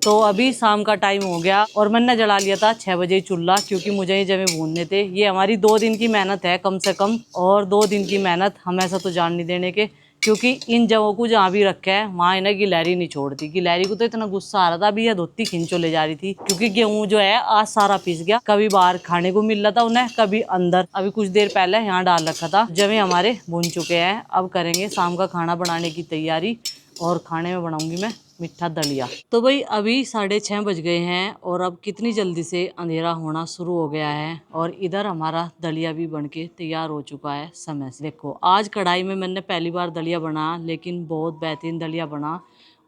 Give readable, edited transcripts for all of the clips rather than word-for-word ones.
तो अभी शाम का टाइम हो गया और मैंने जला लिया था 6 बजे चूल्हा, क्योंकि मुझे ये जमे भूनने थे। ये हमारी 2 दिन की मेहनत है कम से कम, और 2 दिन की मेहनत हम ऐसा तो जान नहीं देने के, क्योंकि इन जवों को जहाँ भी रखा है वहाँ इन्हें गिलहरी नहीं छोड़ती। गिलहरी को तो इतना गुस्सा आ रहा था, अभी यह धोती खींचो ले जा रही थी, क्योंकि गेहूं जो है आज सारा पिस गया। कभी बाहर खाने को मिल रहा था उन्हें, कभी अंदर। अभी कुछ देर पहले यहाँ डाल रखा था। जवे हमारे भून चुके हैं, अब करेंगे शाम का खाना बनाने की तैयारी, और खाने में बनाऊंगी मैं मीठा दलिया। तो भाई अभी 6:30 बज गए हैं और अब कितनी जल्दी से अंधेरा होना शुरू हो गया है, और इधर हमारा दलिया भी बनके तैयार हो चुका है समय से। देखो आज कढ़ाई में मैंने पहली बार दलिया बना, लेकिन बहुत बेहतरीन दलिया बना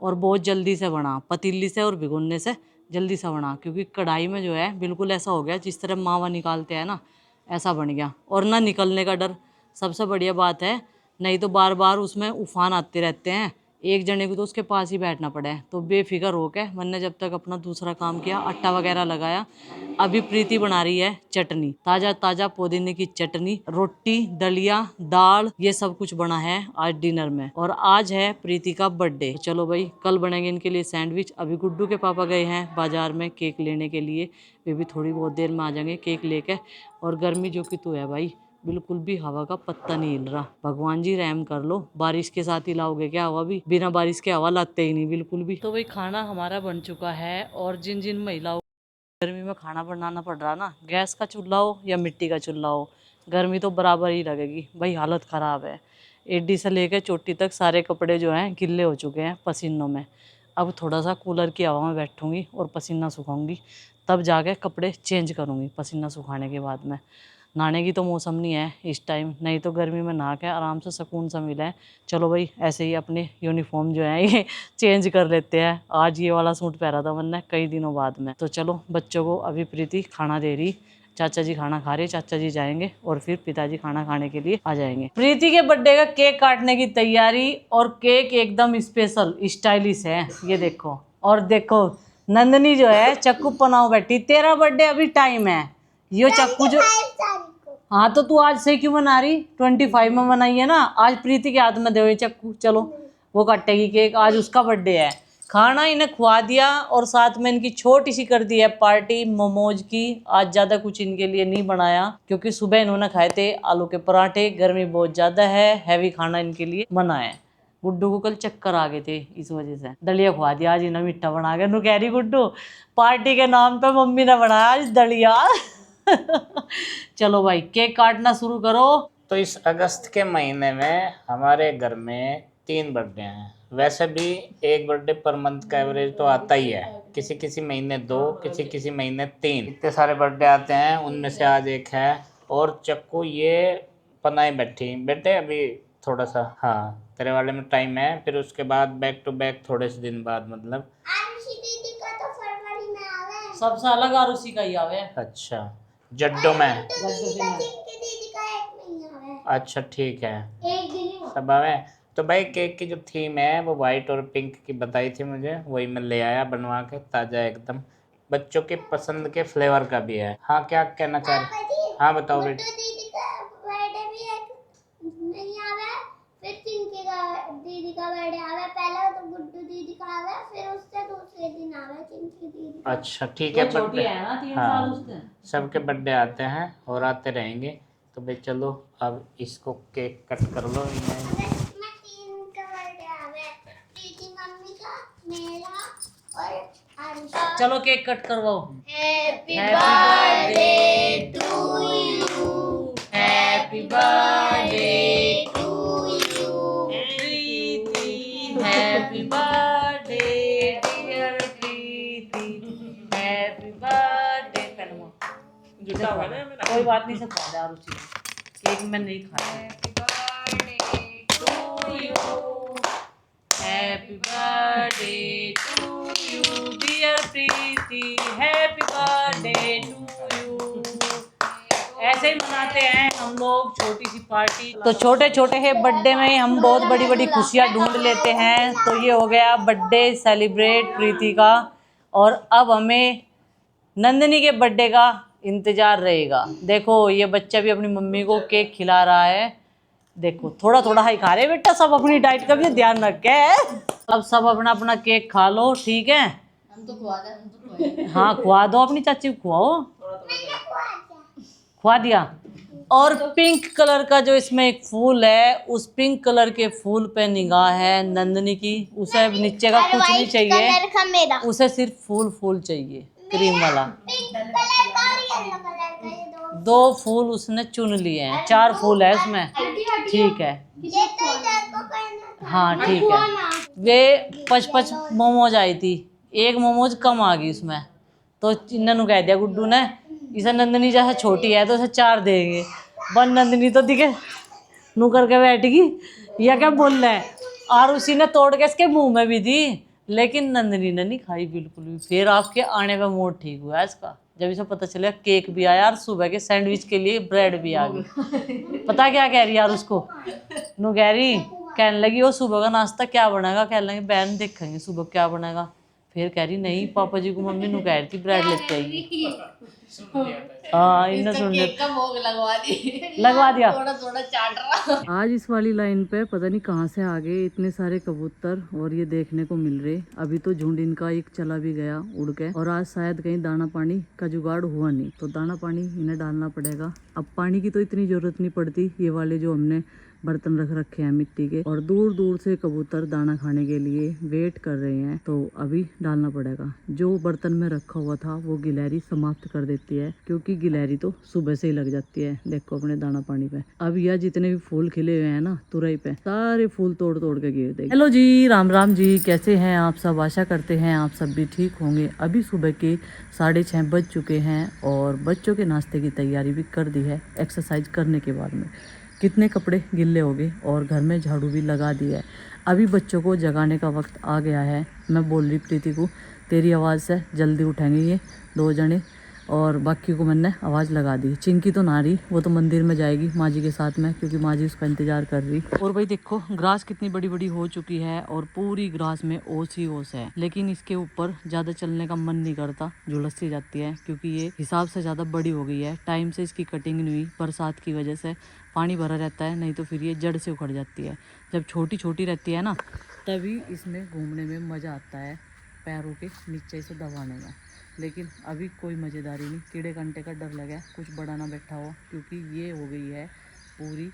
और बहुत जल्दी से बना। पतीली से और भिगोने से जल्दी से बना, क्योंकि कढ़ाई में जो है बिल्कुल ऐसा हो गया जिस तरह मावा निकालते हैं ना, ऐसा बन गया। और ना निकलने का डर सबसे बढ़िया बात है, नहीं तो बार बार उसमें उफान आते रहते हैं, एक जने को तो उसके पास ही बैठना पड़ा है। तो बेफिक्र होके मैंने जब तक अपना दूसरा काम किया, आटा वगैरह लगाया। अभी प्रीति बना रही है चटनी, ताज़ा ताज़ा पुदीने की चटनी, रोटी, दलिया, दाल, ये सब कुछ बना है आज डिनर में। और आज है प्रीति का बर्थडे। चलो भाई कल बनेंगे इनके लिए सैंडविच। अभी गुड्डू के पापा गए हैं बाजार में केक लेने के लिए, वे भी थोड़ी बहुत देर में आ जाएंगे केक लेके। और गर्मी जो कि तो है भाई, बिल्कुल भी हवा का पत्ता नहीं हिल रहा। भगवान जी रहम कर लो, बारिश के साथ ही लाओगे क्या हवा भी? बिना बारिश के हवा लाते ही नहीं बिल्कुल भी। तो भाई खाना हमारा बन चुका है, और जिन जिन महिलाओं गर्मी में खाना बनाना पड़ रहा ना, गैस का चूल्हा हो या मिट्टी का चूल्हा हो, गर्मी तो बराबर ही लगेगी भाई। हालत ख़राब है, एडी से लेकर चोटी तक सारे कपड़े जो हैं गिले हो चुके हैं पसीनों में। अब थोड़ा सा कूलर की हवा में बैठूंगी और पसीना सुखाऊंगी, तब जाके कपड़े चेंज करूँगी पसीना सुखाने के बाद में। नहाने की तो मौसम नहीं है इस टाइम, नहीं तो गर्मी में नहा के आराम से सुकून सा मिला है। चलो भाई ऐसे ही अपने यूनिफॉर्म जो है ये चेंज कर लेते हैं। आज ये वाला सूट पहना था मैंने कई दिनों बाद में। तो चलो बच्चों को अभी प्रीति खाना दे रही, चाचा जी खाना खा रहे, चाचा जी जाएंगे और फिर पिताजी खाना खाने के लिए आ जाएंगे। प्रीति के बर्थडे का केक काटने की तैयारी, और केक एकदम स्पेशल स्टाइलिश है, ये देखो। और देखो नंदनी जो है चक्कू पनाओ बैठी, तेरा बर्थडे अभी टाइम है। ये चक्कू जो, हाँ तो तू आज से क्यों मना रही? 25 में मनाई है ना। आज प्रीति के हाथ में दे चक्कू, चलो वो काटेगी केक, आज उसका बर्थडे है। खाना इन्हें खुआ दिया और साथ में इनकी छोटी सी कर दी है पार्टी मोमोज की। आज ज़्यादा कुछ इनके लिए नहीं बनाया, क्योंकि सुबह इन्होंने खाए थे आलू के पराठे, गर्मी बहुत ज़्यादा है, हैवी खाना इनके लिए बना है। गुड्डू को कल चक्कर आ गए थे, इस वजह से दलिया खुआ दिया आज इन्हें मीठा बना के। नु कह रही गुड्डू पार्टी के नाम पे मम्मी ने बनाया आज दलिया। चलो भाई केक काटना शुरू करो। तो इस अगस्त के महीने में हमारे घर में 3 बर्थडे हैं। वैसे भी एक बर्थडे पर मंथ का एवरेज तो आता ही है, किसी किसी महीने 2, किसी किसी महीने 3, इतने सारे बर्थडे आते हैं। उनमें से आज एक है। और चक्कू ये पनाए बैठी बेटे, अभी थोड़ा सा, हाँ तेरे वाले में टाइम है, फिर उसके बाद बैक टू बैक थोड़े से दिन बाद, मतलब दीदी का तो फरवरी में आवे, सबसे अलग आरुषि का ही आवे। अच्छा जड्डो में, दीदी का 1 महीना आवे। अच्छा ठीक है, एक दिन सब आवे। तो भाई केक की जो थीम है वो वाइट और पिंक की बताई थी मुझे, वही मैं ले आया बनवा के, ताज़ा एकदम। बच्चों के पसंद के फ्लेवर का भी है। हाँ क्या कहना चाह रहे? हाँ बताओ बेटा। दीदी का बर्थडे भी एक नहीं आवे, फिर चिंकी का दीदी का बर्थडे आवे। पहले तो गुड्डू दीदी का आवे, फिर उससे दूसरे दिन आवे चिंकी दीदी का। अच्छा ठीक है, छोटी है ना 3 साल उससे। हाँ सबके बर्थडे आते हैं और आते रहेंगे। तो भाई चलो अब इसको केक कट कर लो। इसमें 3 का बर्थडे आवे, दीदी मम्मी का, मेरा और आरुषि। चलो केक कट करवाओ। Happy birthday to you, happy birthday to you, Preeti, happy birthday dear Preeti, happy birthday. जूता हुआ ना मेरा, कोई बात नहीं, सब खा दे आरुषि, केक में नहीं खाया। Happy birthday to you, happy birthday to you dear Preeti, happy birthday to you. ऐसे ही मनाते हैं हम लोग छोटी सी पार्टी। तो छोटे छोटे है बर्थडे में हम बहुत बड़ी बड़ी खुशियाँ ढूंढ लेते हैं। तो ये हो गया बर्थडे सेलिब्रेट प्रीति का, और अब हमें नंदिनी के बर्थडे का इंतजार रहेगा। देखो ये बच्चा भी अपनी मम्मी को केक खिला रहा है। देखो थोड़ा थोड़ा हाई खा रहे बेटा, सब अपनी डाइट का भी ध्यान रखे। अब सब अपना अपना केक खा लो, ठीक है। हम तो खुआ दे, हम तो खुआए। हाँ खुआ दो, अपनी चाची को खुआओ। मैंने खुआ दिया। खुआ दिया। और पिंक कलर का जो इसमें एक फूल है, उस पिंक कलर के फूल पे निगाह है नंदनी की। उसे अब नीचे का और कुछ नहीं व्हाइट चाहिए, कलर का मेरा, उसे सिर्फ फूल फूल चाहिए, क्रीम वाला। पिंक कलर का और येलो कलर का, ये दो। दो फूल उसने चुन लिए हैं, 4 फूल है उसमें। ठीक है, ये तो इधर को करना था। हाँ ठीक है। वे 5-5 मोमोज आई थी, एक मोमोज कम आ गई उसमें, तो इन्होंने कह दिया गुड्डू ने, इसे नंदनी जैसा छोटी है तो इसे 4 देंगे। बन नंदनी तो दिखे नू करके बैठेगी, या क्या बोल रहे हैं। और उसी ने तोड़ के इसके मुंह में भी दी, लेकिन नंदनी ने नहीं खाई बिल्कुल भी। फिर आपके आने का मूड ठीक हुआ इसका, जब इसे पता चला केक भी आया और सुबह के सैंडविच के लिए ब्रेड भी आ गई। पता क्या कह रही यार उसको, नू कह रही, कहने लगी वो सुबह का नाश्ता क्या बनेगा, कहने लगी बहन देखेंगे सुबह क्या बनेगा। फिर कह रही नहीं पापा जी को मम्मी नू कह रही थी ब्रेड लेते आएगी। हाँ इन्हें सुन केक का भोग लगवा दिया। थोड़ा थोड़ा चाट रहा। आज इस वाली लाइन पे पता नहीं कहाँ से आ गए इतने सारे कबूतर, और ये देखने को मिल रहे। अभी तो झुंड इनका एक चला भी गया उड़ के, और आज शायद कहीं दाना पानी का जुगाड़ हुआ नहीं, तो दाना पानी इन्हें डालना पड़ेगा। अब पानी की तो इतनी जरूरत नहीं पड़ती, ये वाले जो हमने बर्तन रख रखे हैं मिट्टी के, और दूर दूर से कबूतर दाना खाने के लिए वेट कर रहे हैं, तो अभी डालना पड़ेगा। जो बर्तन में रखा हुआ था वो गिलहरी समाप्त कर देती है, क्योंकि गिलहरी तो सुबह से ही लग जाती है देखो अपने दाना पानी पे। अब यह जितने भी फूल खिले हुए हैं ना तुरई पे, सारे फूल तोड़ तोड़ के गिर देगी। हेलो जी, राम राम जी, कैसे हैं आप सब? आशा करते हैं आप सब भी ठीक होंगे। अभी सुबह के 6:30 बज चुके हैं, और बच्चों के नाश्ते की तैयारी भी कर दी है एक्सरसाइज करने के बाद में। कितने कपड़े गिल्ले हो गए, और घर में झाड़ू भी लगा दिया है। अभी बच्चों को जगाने का वक्त आ गया है। मैं बोल रही प्रीति को, तेरी आवाज़ से जल्दी उठेंगे ये 2 जने, और बाकी को मैंने आवाज़ लगा दी। चिंकी तो ना रही, वो तो मंदिर में जाएगी माँ जी के साथ में, क्योंकि माँ जी उसका इंतज़ार कर रही। और भाई देखो ग्रास कितनी बड़ी बड़ी हो चुकी है, और पूरी ग्रास में ओस ही ओस है, लेकिन इसके ऊपर ज़्यादा चलने का मन नहीं करता, झुलस सी जाती है, क्योंकि ये हिसाब से ज़्यादा बड़ी हो गई है। टाइम से इसकी कटिंग नहीं हुई, बरसात की वजह से पानी भरा रहता है, नहीं तो फिर ये जड़ से उखड़ जाती है। जब छोटी छोटी रहती है ना, तभी इसमें घूमने में मज़ा आता है, पैरों के नीचे से दबाने में। लेकिन अभी कोई मज़ेदारी नहीं, कीड़े कांटे का डर लगा, कुछ बड़ा ना बैठा हो, क्योंकि ये हो गई है पूरी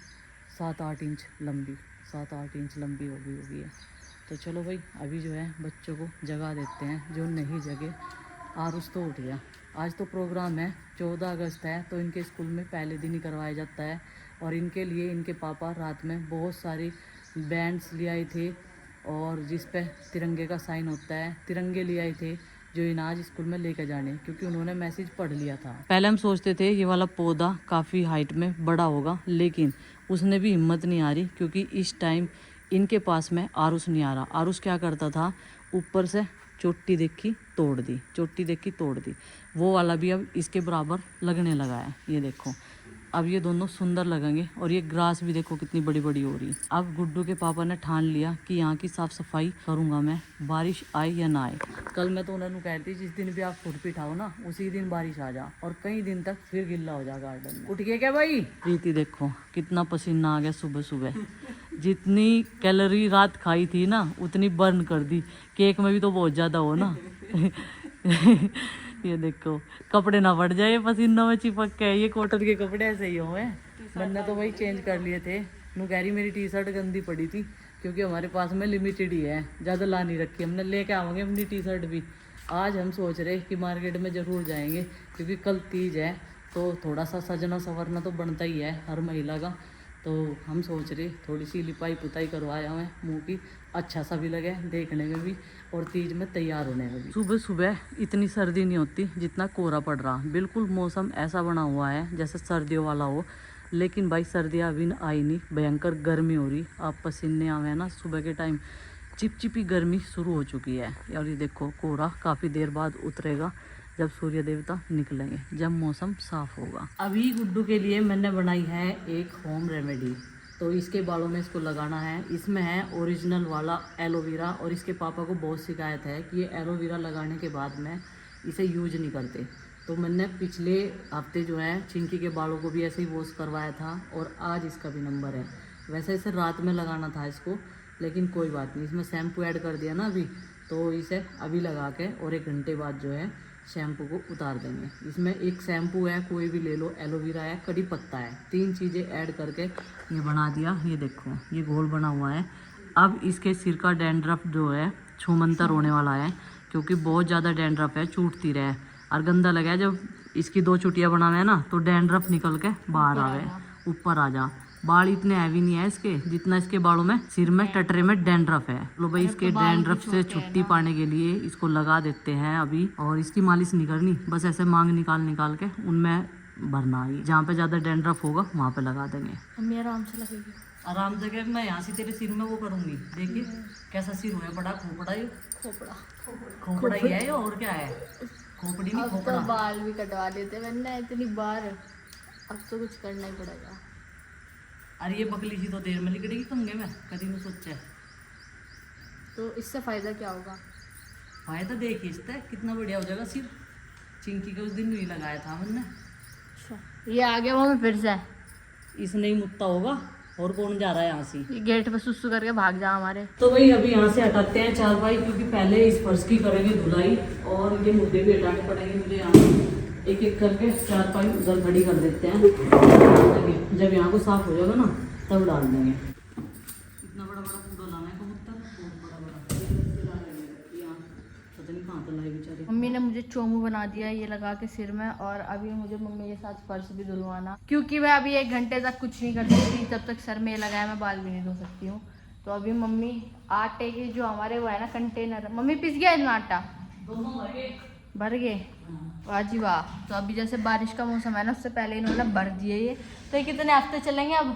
7-8 इंच लंबी, 7-8 इंच लंबी हो गई है। तो चलो भाई, अभी जो है बच्चों को जगा देते हैं, जो नहीं जगे। आरुष तो उठ गया। आज तो प्रोग्राम है, 14 अगस्त है, तो इनके स्कूल में पहले दिन ही करवाया जाता है, और इनके लिए इनके पापा रात में बहुत सारी बैंड्स ले आए थे, और जिस पे तिरंगे का साइन होता है, तिरंगे ले आए थे, जो इन आज स्कूल में लेकर जाने, क्योंकि उन्होंने मैसेज पढ़ लिया था। पहले हम सोचते थे ये वाला पौधा काफ़ी हाइट में बड़ा होगा, लेकिन उसने भी हिम्मत नहीं आ रही, क्योंकि इस टाइम इनके पास में आरुष नहीं आ रहा। आरुष क्या करता था, ऊपर से चोटी देखी तोड़ दी, चोटी देखी तोड़ दी। वो वाला भी अब इसके बराबर लगने लगा है, ये देखो। अब ये दोनों सुंदर लगेंगे, और ये ग्रास भी देखो कितनी बड़ी बड़ी हो रही है। अब गुड्डू के पापा ने ठान लिया कि यहाँ की साफ़ सफाई करूँगा मैं, बारिश आए या ना आए। कल मैं तो उन्होंने कहती, जिस दिन भी आप खुरपी ठाओ ना, उसी दिन बारिश आ जा, और कई दिन तक फिर गिल्ला हो जा गार्डन में। उठ गए क्या भाई? प्रीति देखो कितना पसीना आ गया सुबह सुबह। जितनी कैलोरी रात खाई थी ना, उतनी बर्न कर दी। केक में भी तो बहुत ज़्यादा हो ना। ये देखो, कपड़े ना फट जाए पसीना में चिपक के। ये कॉटन के कपड़े ऐसे ही हुए। मैंने तो भाई चेंज कर लिए थे। नू कह रही मेरी टी शर्ट गंदी पड़ी थी, क्योंकि हमारे पास में लिमिटेड ही है, ज़्यादा ला नहीं रखी। हमने लेके आवांगे अपनी टी शर्ट भी। आज हम सोच रहे कि मार्केट में ज़रूर जाएंगे, क्योंकि कल तीज है, तो थोड़ा सा सजना संवरना तो बनता ही है हर महिला का। तो हम सोच रहे थोड़ी सी लिपाई पुताई करवाया हमें मुँह की, अच्छा सा भी लगे देखने में भी, और तीज में तैयार होने में भी। सुबह सुबह इतनी सर्दी नहीं होती जितना कोहरा पड़ रहा। बिल्कुल मौसम ऐसा बना हुआ है जैसे सर्दियों वाला हो, लेकिन भाई सर्दियाँ अभी आई नहीं, भयंकर गर्मी हो रही। आप पसीने आवे ना सुबह के टाइम, चिपचिपी गर्मी शुरू हो चुकी है। और ये देखो कोहरा काफ़ी देर बाद उतरेगा, जब सूर्य देवता निकलेंगे, जब मौसम साफ होगा। अभी गुड्डू के लिए मैंने बनाई है एक होम रेमेडी, तो इसके बालों में इसको लगाना है। इसमें है ओरिजिनल वाला एलोवेरा, और इसके पापा को बहुत शिकायत है कि ये एलोवेरा लगाने के बाद में इसे यूज नहीं करते। तो मैंने पिछले हफ्ते जो है चिंकी के बालों को भी ऐसे ही वॉश करवाया था, और आज इसका भी नंबर है। वैसे इसे रात में लगाना था इसको, लेकिन कोई बात नहीं, इसमें शैम्पू ऐड कर दिया ना अभी, तो इसे अभी लगा के और 1 घंटे बाद जो है शैम्पू को उतार देंगे। इसमें एक शैम्पू है, कोई भी ले लो, एलोवेरा है, कड़ी पत्ता है, 3 चीज़ें ऐड करके ये बना दिया। ये देखो ये घोल बना हुआ है। अब इसके सिर का डैंड्रफ जो है छूमंतर होने वाला है, क्योंकि बहुत ज़्यादा डैंड्रफ है, छूटती रहे और गंदा लगा है। जब इसकी 2 चुटियाँ बनावे ना तो डैंड्रफ निकल के बाहर आवे, ऊपर आ जा। बाल इतने हैवी नहीं है इसके जितना इसके बालों में, सिर में, टटरे में डैंड्रफ है। लो भाई इसके डैंड्रफ से छुट्टी पाने के लिए इसको लगा देते हैं अभी। और इसकी मालिश नहीं करनी, बस ऐसे मांग निकाल निकाल के उनमें भरना ही। जहाँ पे ज्यादा डैंड्रफ होगा वहाँ पे लगा देंगे। मम्मी आराम से लगेगी। आराम से मैं यहाँ से तेरे सिर में वो करूंगी। देखिए कैसा सिर हुआ है, बड़ा खोपड़ा। ये खोपड़ा ही है ये, और क्या है, खोपड़ी नहीं अब तो खोपड़ा। बाल भी कटवा लेते वरना इतनी बार, अब तो कुछ करना ही पड़ेगा। अरे ये बकली सी तो देर में लिकड़ेगी कंगे में, कभी नहीं सोचा है। तो इससे फायदा क्या होगा? फायदा देखिए इससे कितना बढ़िया हो जाएगा सिर। चिंकी के उस दिन नहीं लगाया था हमने। अच्छा ये आ गया वो, मैं फिर से इसने ही मुत्ता होगा, और कौन जा रहा है यहाँ से। ये गेट पे सुसु करके भाग जा हमारे। तो भाई अभी यहाँ से हटाते हैं चारपाई, क्योंकि पहले इस फर्श की करेंगे धुलाई और ये मुद्दे भी हटाने पड़ेंगे मुझे। यहाँ से एक एक करके चारपाई उधर खड़ी कर देते हैं। जब यहाँ को साफ हो जाएगा ना तब डाल देंगे। इतना बड़ा बड़ा कूड़ा लाना है कबूतर, बहुत बड़ा बड़ा। यहाँ पता नहीं कहाँ तो लाई बेचारी। मम्मी ने मुझे चोमू बना दिया ये लगा के सिर में, और अभी मुझे मम्मी के साथ फर्श भी धुलवाना, क्योंकि मैं अभी 1 घंटे तक कुछ नहीं कर सकती। जब तक सर में लगाया मैं बाल भी नहीं धो सकती हूँ। तो अभी मम्मी आटे की जो हमारे वो है ना कंटेनर, मम्मी पिस गया इतना आटा, दोनों भर गए। वाह जी वाह। तो अभी जैसे बारिश का मौसम है ना, उससे पहले इन्होंने भर दिए ये। तो ये कितने हफ्ते चलेंगे अब?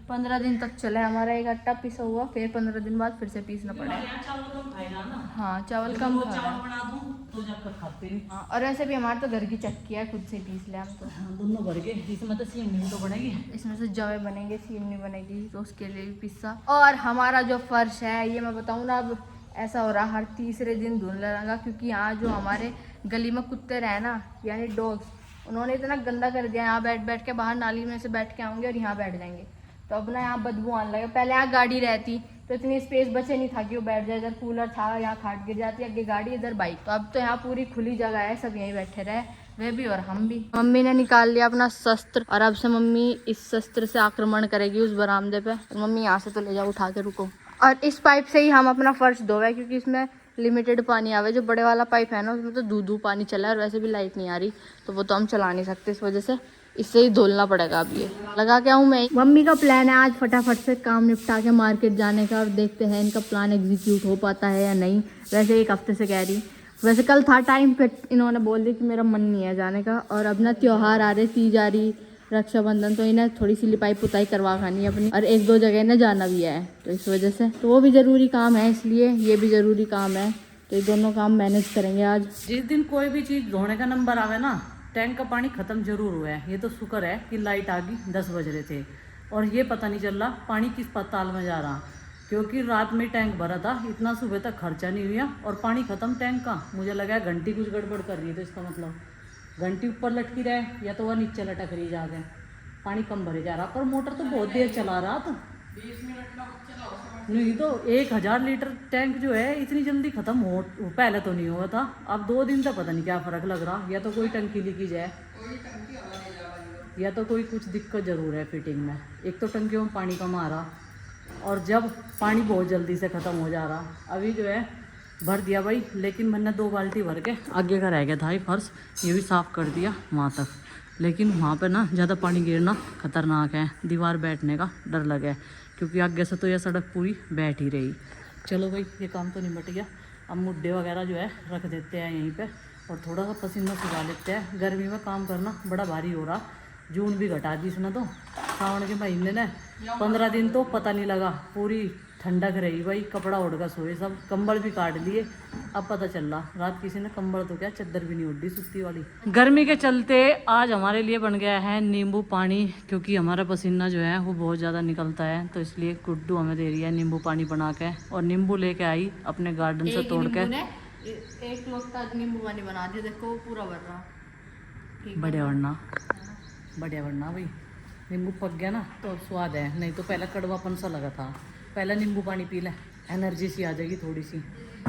15 दिन तक चले हमारा एक आटा पिसा हुआ, फिर 15 दिन बाद फिर से पीसना पड़ेगा। हाँ चावल कम खाना। बना दूं तो जब तक खाते नहीं। हाँ और वैसे भी हमारे तो घर की चक्की है, खुद से पीस ले हम तो। हाँ, दोनों भर के। इसमें तो सीमनी तो बनेगी, इसमें से जवे बनेंगे, सीमनी बनेगी, तो उसके लिए भी पिस्सा। और हमारा जो फर्श है ये मैं बताऊँ ना, अब ऐसा हो रहा हर तीसरे दिन धुलने लगा, क्योंकि यहाँ जो हमारे गली में कुत्ते रहे ना, यानी डॉग्स, उन्होंने इतना गंदा कर दिया। यहाँ बैठ बैठ के बाहर नाली में से बैठ के आऊँगे और यहाँ बैठ जाएंगे, तो अब ना यहाँ बदबू आने लगे। पहले यहाँ गाड़ी रहती तो इतनी स्पेस बचे नहीं था कि वो बैठ जाए। इधर कूलर था, यहाँ खाट गिर जाती, आगे गाड़ी, इधर बाइक। तो अब तो यहाँ पूरी खुली जगह है, सब यहीं बैठे रहे, वे भी और हम भी। मम्मी ने निकाल लिया अपना शस्त्र, और अब से मम्मी इस शस्त्र से आक्रमण करेगी उस बरामदे पे। तो मम्मी यहाँ से तो ले जाओ उठा के, रुको। और इस पाइप से ही हम अपना फर्श धोवे, क्योंकि इसमें लिमिटेड पानी आवे। जो बड़े वाला पाइप है ना उसमें तो दूध पानी चला है, और वैसे भी लाइट नहीं आ रही, तो वो तो हम चला नहीं सकते। इस वजह से इससे ही धुलना पड़ेगा। अब ये लगा के आऊँ मैं। मम्मी का प्लान है आज फटाफट से काम निपटा के मार्केट जाने का, और देखते हैं इनका प्लान एग्जीक्यूट हो पाता है या नहीं। वैसे 1 हफ्ते से कह रही, वैसे कल था टाइम पे इन्होंने बोल दिया कि मेरा मन नहीं है जाने का। और अब ना त्योहार आ रहे, तीज आ रही, रक्षाबंधन, तो इन्हें थोड़ी सी लिपाई पुताई करवा खानी है अपनी, और 1-2 जगह इन्हें जाना भी है। तो इस वजह से तो वो भी ज़रूरी काम है, इसलिए ये भी ज़रूरी काम है। तो ये दोनों काम मैनेज करेंगे आज। जिस दिन कोई भी चीज़ धोने का नंबर आवे ना, टैंक का पानी ख़त्म जरूर हुआ है। ये तो शुक्र है कि लाइट आ गई, 10 बज रहे थे, और ये पता नहीं चल रहा पानी किस पताल में जा रहा, क्योंकि रात में टैंक भरा था, इतना सुबह तक खर्चा नहीं हुआ और पानी ख़त्म टैंक का। मुझे लगा घंटी कुछ गड़बड़ कर रही है, तो इसका मतलब घंटी ऊपर लटकी रहे या तो वह नीचे लटक रही जाके, पानी कम भरे जा रहा। पर मोटर तो बहुत देर चला रहा था, 20 मिनट नहीं तो 1000 लीटर टैंक जो है इतनी जल्दी ख़त्म हो, पहले तो नहीं हुआ था। अब 2 दिन तक पता नहीं क्या फ़र्क लग रहा, या तो कोई टंकी लीकेज है या तो कोई कुछ दिक्कत ज़रूर है फिटिंग में। एक तो टंकियों में पानी कम आ रहा, और जब पानी बहुत जल्दी से ख़त्म हो जा रहा। अभी जो है भर दिया भाई, लेकिन मैंने 2 बाल्टी भर के, आगे का रह गया था ये फर्श, ये भी साफ़ कर दिया वहाँ तक। लेकिन वहाँ पे ना ज़्यादा पानी गिरना खतरनाक है, दीवार बैठने का डर लगे, क्योंकि आगे से तो यह सड़क पूरी बैठ ही रही। चलो भाई ये काम तो निपट गया। अब मुड्डे वगैरह जो है रख देते हैं यहीं पे, और थोड़ा सा पसीना सुखा लेते हैं। गर्मी में काम करना बड़ा भारी हो रहा। जून भी घटा दी इसने तो, सावन के महीने ने 15 दिन तो पता नहीं लगा, पूरी ठंडक रही भाई। कपड़ा ओढ़ कर सोए सब, कंबल भी काट लिए। अब पता चल रहा रात किसी ने कंबल तो क्या चादर भी नहीं ओढ़ी सुस्ती वाली। गर्मी के चलते आज हमारे लिए बन गया है नींबू पानी, क्योंकि हमारा पसीना जो है वो बहुत ज़्यादा निकलता है। तो इसलिए गुड्डू हमें दे रही है नींबू पानी बना के, और नींबू लेके आई अपने गार्डन से तोड़ के। 1 लोटा नींबू पानी बना दिया, देखो पूरा भर रहा। बढ़िया बढ़ना भाई, नींबू पक गया ना तो स्वाद है, नहीं तो पहले कड़वापन सा लगा था। पहले नींबू पानी पी ले, एनर्जी सी आ जाएगी थोड़ी सी।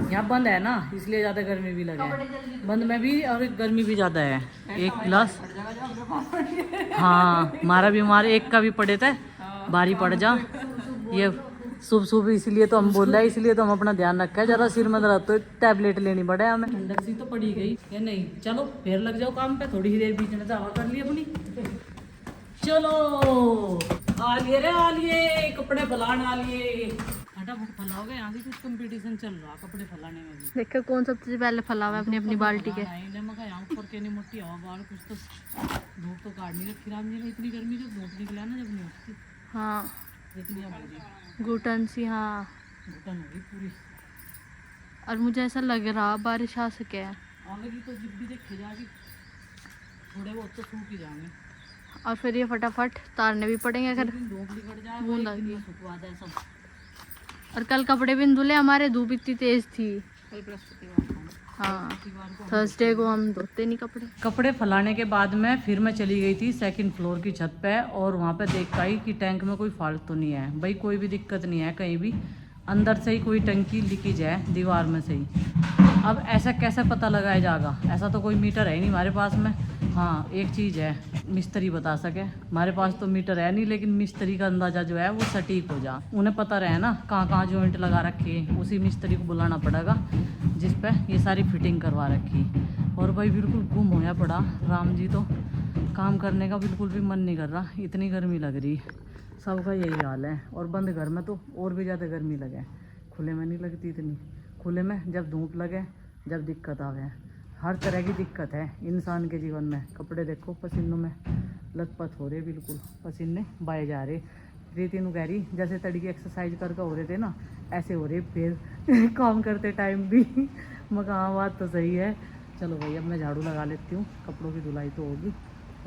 यहाँ बंद है ना, इसलिए ज़्यादा गर्मी भी लगे है। बंद में भी और गर्मी भी ज़्यादा है। एक गिलास, हाँ हमारा भी, हमारे एक का भी पड़े थे, भारी पड़ जा। ये सुबह सुबह इसलिए तो हम बोल रहे हैं, इसलिए तो हम अपना ध्यान रखा है। जरा सिर में दर्द तो टैबलेट लेनी पड़े हमें। ठंडक सी तो पड़ी गई या नहीं। चलो फिर लग जाओ काम पे, थोड़ी ही देर बीच में हवा कर ली अपनी। चलो आ लिए रे, आ लिए कपड़े फैलाने आ लिए। फटाफट फैलाओगे, यहाँ भी कुछ कंपटीशन चल रहा कपड़े फैलाने में भी। देखो कौन सबसे पहले फैलावा अपनी अपनी बाल्टी के। यहाँ ऊपर के नहीं मोटी हवा बाहर कुछ तो धूप तो काट नहीं रखी राम जी ने। इतनी गर्मी जब धूप निकला ना, जब नहीं उठती हाँ इतनी अब होगी घुटन सी, हाँ घुटन होगी पूरी। और मुझे ऐसा लग रहा बारिश आ सके है। आगे की तो जिप भी देखे जाएगी, थोड़े बहुत तो सूख ही जाएंगे। और फिर ये फटाफट तारने भी पड़ेंगे अगर धूप निकल जाए बूंद एक दिन आती में है। सुखवा दे सब। और कल कपड़े भी धुले हमारे, धूप इतनी तेज थी। हाँ थर्सडे को हम धोते नहीं कपड़े। कपड़े फैलाने के बाद में फिर मैं चली गई थी सेकंड फ्लोर की छत पे, और वहाँ पे देख पाई कि टैंक में कोई फॉल्ट तो नहीं है भाई, कोई भी दिक्कत नहीं है कहीं भी। अंदर से ही कोई टंकी लीकेज है दीवार में से ही। अब ऐसा कैसे पता लगाया जाएगा, ऐसा तो कोई मीटर है नहीं हमारे पास में। हाँ एक चीज़ है, मिस्त्री बता सके। हमारे पास तो मीटर है नहीं, लेकिन मिस्त्री का अंदाज़ा जो है वो सटीक हो जा। उन्हें पता रहे ना कहाँ कहाँ जॉइंट लगा रखे, उसी मिस्त्री को बुलाना पड़ेगा जिस पे ये सारी फिटिंग करवा रखी। और भाई बिल्कुल गुम होया पड़ा राम जी, तो काम करने का बिल्कुल भी मन नहीं कर रहा, इतनी गर्मी लग रही। सबका यही हाल है। और बंद घर में तो और भी ज़्यादा गर्मी लगे, खुले में नहीं लगती इतनी। खुले में जब धूप लगे, जब दिक्कत आवे, हर तरह की दिक्कत है इंसान के जीवन में। कपड़े देखो पसीनों में लथपथ हो रहे, बिल्कुल पसीने बहे जा रहे। प्रीति नु कह रही जैसे तड़की एक्सरसाइज करके हो रहे थे ना, ऐसे हो रहे फिर काम करते टाइम भी। मगर हाँ बात तो सही है। चलो भाई अब मैं झाड़ू लगा लेती हूँ, कपड़ों की धुलाई तो होगी।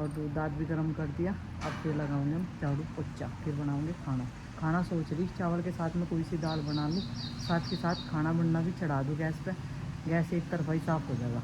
और दूध दाँत भी गर्म कर दिया, अब फिर लगाऊंगे हम झाड़ू पोछा, फिर बनाऊंगे खाना। खाना सोच रही चावल के साथ में कोई सी दाल बना लूँ, साथ के साथ खाना बनना भी चढ़ा दूँ गैस पे। गैस एक तरफा ही साफ़ हो जाएगा।